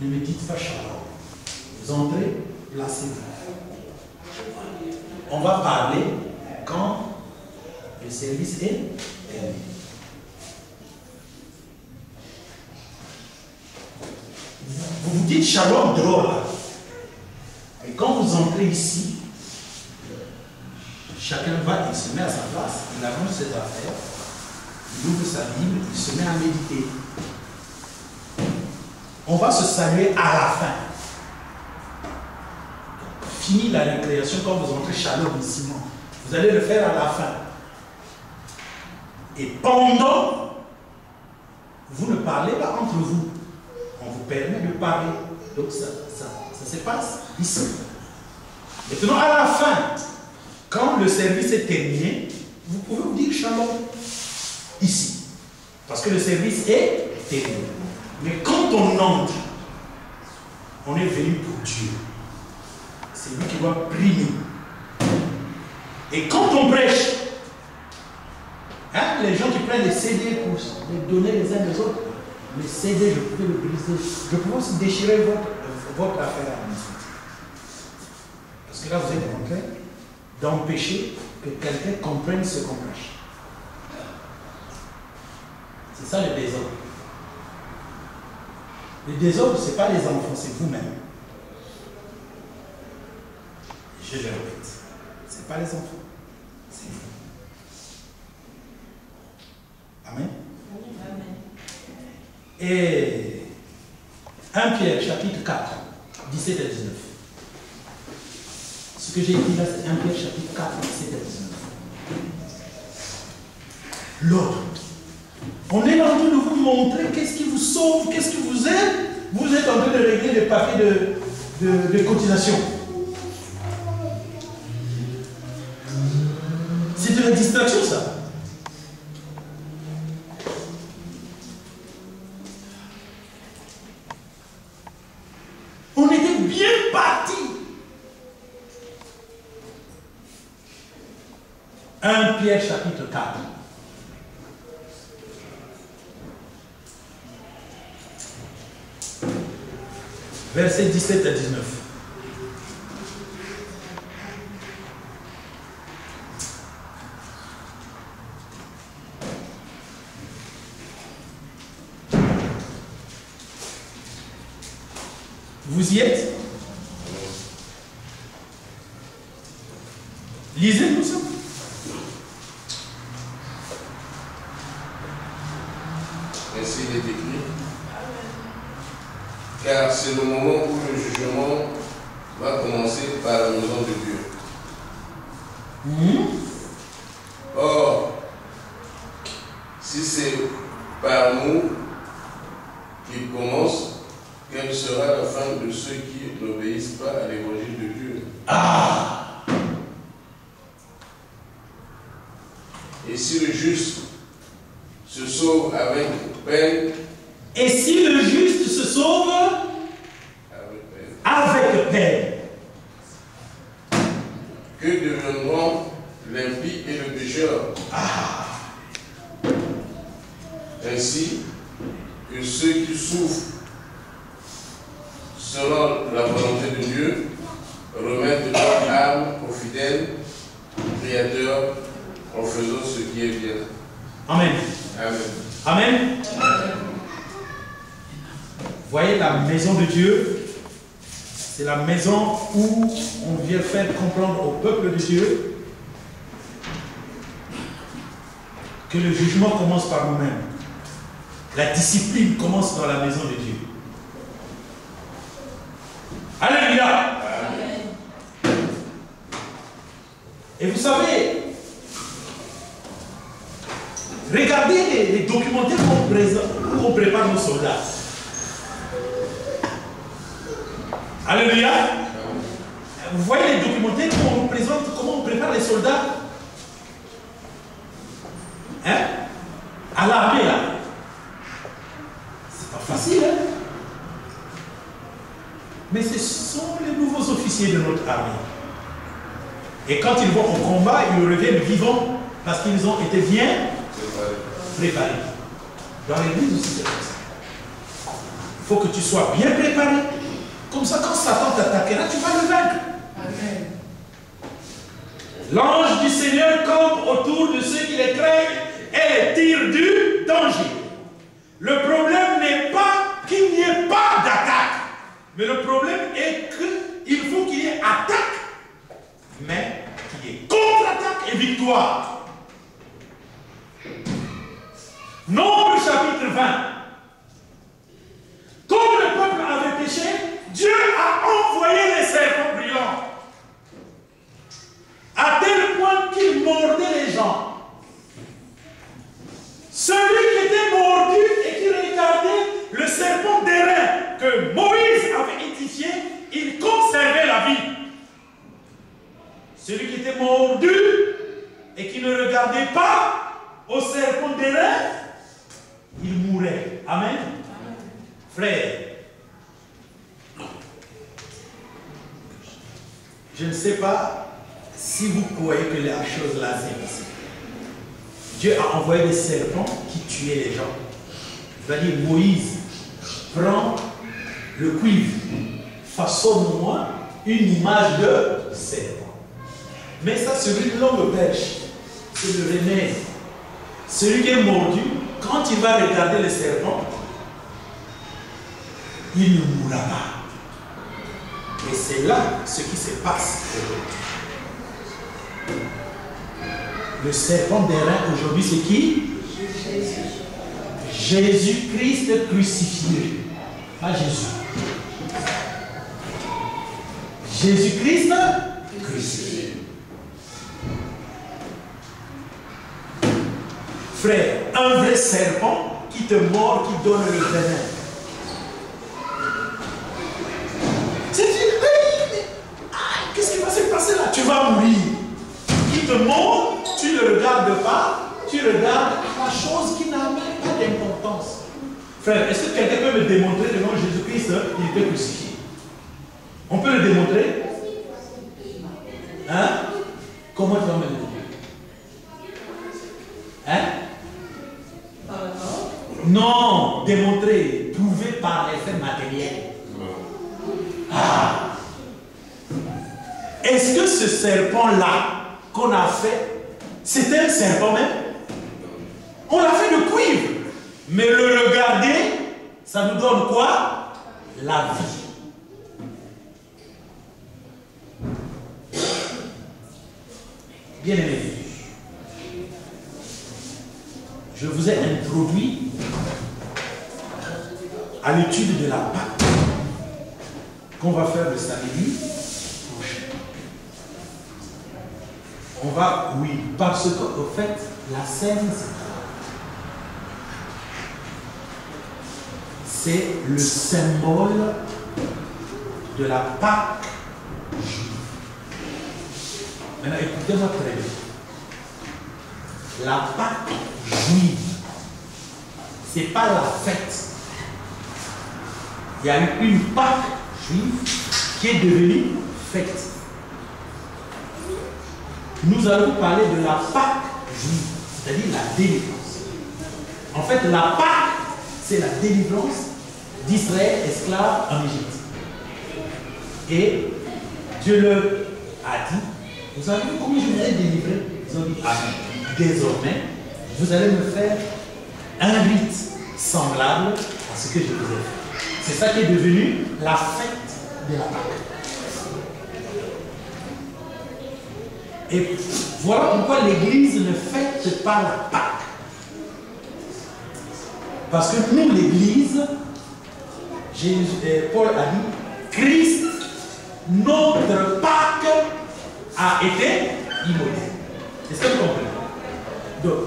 Ne me dites pas shalom. Vous entrez, placez-vous. On va parler quand le service est terminé. Vous vous dites shalom drôle. Et quand vous entrez ici, chacun va, il se met à sa place, il arrange ses affaires, il ouvre sa Bible, il se met à méditer. On va se saluer à la fin. Fini la récréation, quand vous entrez shalom ici, vous allez le faire à la fin. Et pendant, vous ne parlez pas entre vous. On vous permet de parler. Donc ça se passe ici. Maintenant, à la fin, quand le service est terminé, vous pouvez vous dire shalom ici. Parce que le service est terminé. Mais quand on entre, on est venu pour Dieu. C'est lui qui doit primer. Et quand on prêche, hein, les gens qui prennent les CD pour les donner les uns les autres, les CD, je peux le briser. Je peux aussi déchirer votre affaire à la maison. Parce que là, vous êtes en train d'empêcher que quelqu'un comprenne ce qu'on prêche. C'est ça le désordre. Le désordre, ce n'est pas les enfants, c'est vous-même. Je le répète. Ce n'est pas les enfants, c'est vous. Amen. Et 1 Pierre, chapitre 4, 17 à 19. Ce que j'ai dit là, c'est 1 Pierre, chapitre 4, 17 à 19. L'autre. On est en train de vous montrer qu'est-ce qui vous sauve, qu'est-ce qui vous aide. Vous êtes en train de régler les papiers de cotisation. C'est de la distraction, ça. On était bien parti. 1 Pierre, chapitre 4. Versets 17 à 19. Vous y êtes? Lisez-nous ça. Ainsi il est écrit. Car c'est le moment où le jugement va commencer par la maison de Dieu. Or, si c'est par nous qu'il commence, quelle sera la fin de ceux qui n'obéissent pas à l'évangile de Dieu? Ah! Et si le juste se sauve avec peine, et si le juste se sauve avec peine, que deviendront l'impie et le pécheur? Ainsi que ceux qui souffrent selon la volonté de Dieu remettent leur âme au fidèle Créateur en faisant ce qui est bien. Amen. Amen. Amen. Voyez la maison de Dieu, c'est la maison où on vient faire comprendre au peuple de Dieu que le jugement commence par nous-mêmes. La discipline commence dans la maison de Dieu. Alléluia. Amen. Et vous savez, regardez les documentaires où on prépare nos soldats. Alléluia. Vous voyez les documentaires où on nous présente comment on prépare les soldats, hein, à l'armée là. C'est pas facile, hein. Mais ce sont les nouveaux officiers de notre armée. Et quand ils vont au combat, ils reviennent vivants parce qu'ils ont été bien préparés. Dans l'église aussi, c'est comme ça. faut que tu sois bien préparé. Comme ça, quand Satan t'attaquera, tu vas le vaincre. Amen. L'ange du Seigneur campe autour de ceux qui les craignent et les tire du danger. Le problème n'est pas qu'il n'y ait pas d'attaque. Mais le problème est qu'il faut qu'il y ait attaque, mais qu'il y ait contre-attaque et victoire. Nombre chapitre 20. Comme le peuple avait péché, Dieu a envoyé les serpents brillants. À tel point qu'ils mordaient les gens. Celui qui était mordu et qui regardait le serpent d'airain que Moïse avait édifié, il conservait la vie. Celui qui était mordu et qui ne regardait pas au serpent d'airain, il mourait. Amen. Frère, je ne sais pas si vous croyez que la chose là c'est possible. Dieu a envoyé des serpents qui tuaient les gens. Il va dire, Moïse, prends le cuivre, façonne-moi une image de serpent. Mais ça, celui de l'homme perche, c'est le remède. Celui qui est mordu, quand il va regarder le serpent, il ne mourra pas. Et c'est là ce qui se passe aujourd'hui. Le serpent d'airain aujourd'hui, c'est qui? Jésus-Christ crucifié. Pas Jésus. Jésus-Christ crucifié. Frère, un vrai serpent qui te mord, qui donne le venin. Tu dis, qu'est-ce qui va se passer là? Tu vas mourir. Qui te mord, tu ne regardes pas, tu regardes la chose qui n'a même pas d'importance. Frère, est-ce que quelqu'un peut me démontrer devant Jésus-Christ il était crucifié? On peut le démontrer? Hein? Comment tu vas me le démontrer? Hein? Non, démontrer, prouver par les faits matériels. Ah. Est-ce que ce serpent-là qu'on a fait, c'était un serpent même? On l'a fait de cuivre. Mais le regarder, ça nous donne quoi? La vie. Bien aimé, je vous ai introduit à l'étude de la Pâque qu'on va faire le samedi prochain. On va, oui, parce qu'au fait, la scène, c'est le symbole de la Pâque juive. Maintenant, écoutez-moi très bien. La Pâque juive, ce n'est pas la fête. Il y a eu une Pâque juive qui est devenue fête. Nous allons parler de la Pâque juive, c'est-à-dire la délivrance. En fait, la Pâque, c'est la délivrance d'Israël esclave en Égypte. Et Dieu leur a dit, vous avez vu comment je vous ai délivré? Ils ont dit, ah, désormais, vous allez me faire un rite semblable à ce que je vous ai fait. C'est ça qui est devenu la fête de la Pâque. Et voilà pourquoi l'Église ne fête pas la Pâque. Parce que nous, l'Église, Paul a dit, Christ, notre Pâque, a été immolé. Est-ce que vous comprenez? Donc,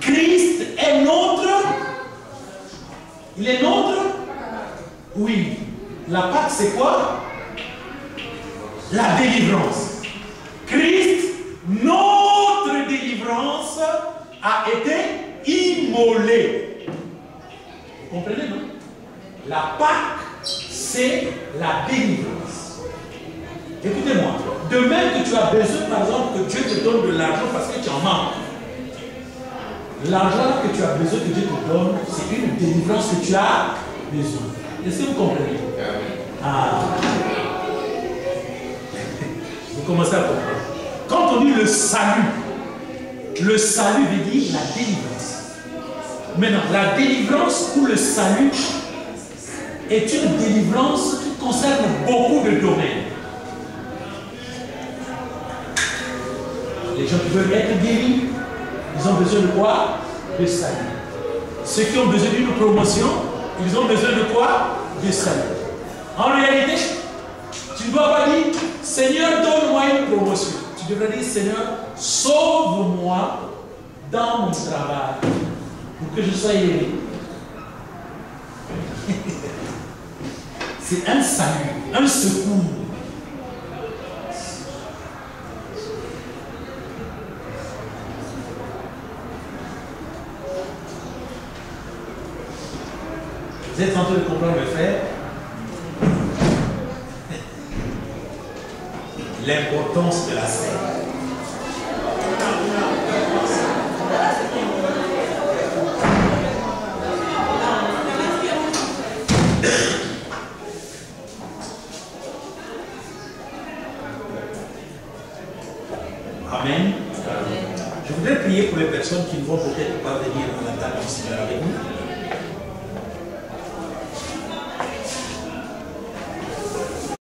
Christ est notre. Il est notre. Oui. La Pâque, c'est quoi? La délivrance. Christ, notre délivrance, a été immolé. Vous comprenez, non? La Pâque, c'est la délivrance. Écoutez-moi, de même que tu as besoin, par exemple, que Dieu te donne de l'argent parce que tu en manques. L'argent que tu as besoin que Dieu te donne, c'est une délivrance que tu as besoin. Est-ce que vous comprenez? Ah. Vous commencez à comprendre. Quand on dit le salut veut dire la délivrance. Maintenant, la délivrance ou le salut est une délivrance qui concerne beaucoup de domaines. Les gens qui veulent être guéris, ils ont besoin de quoi? De salut. Ceux qui ont besoin d'une promotion, ils ont besoin de quoi? De salut. En réalité, tu ne dois pas dire Seigneur, donne-moi une promotion. Tu devrais dire Seigneur, sauve-moi dans mon travail pour que je sois élevé. C'est un salut, un secours. Vous êtes en train de comprendre, mes frères, l'importance de la scène. Amen. Je voudrais prier pour les personnes qui ne vont peut-être pas venir à la table du Seigneur avec nous.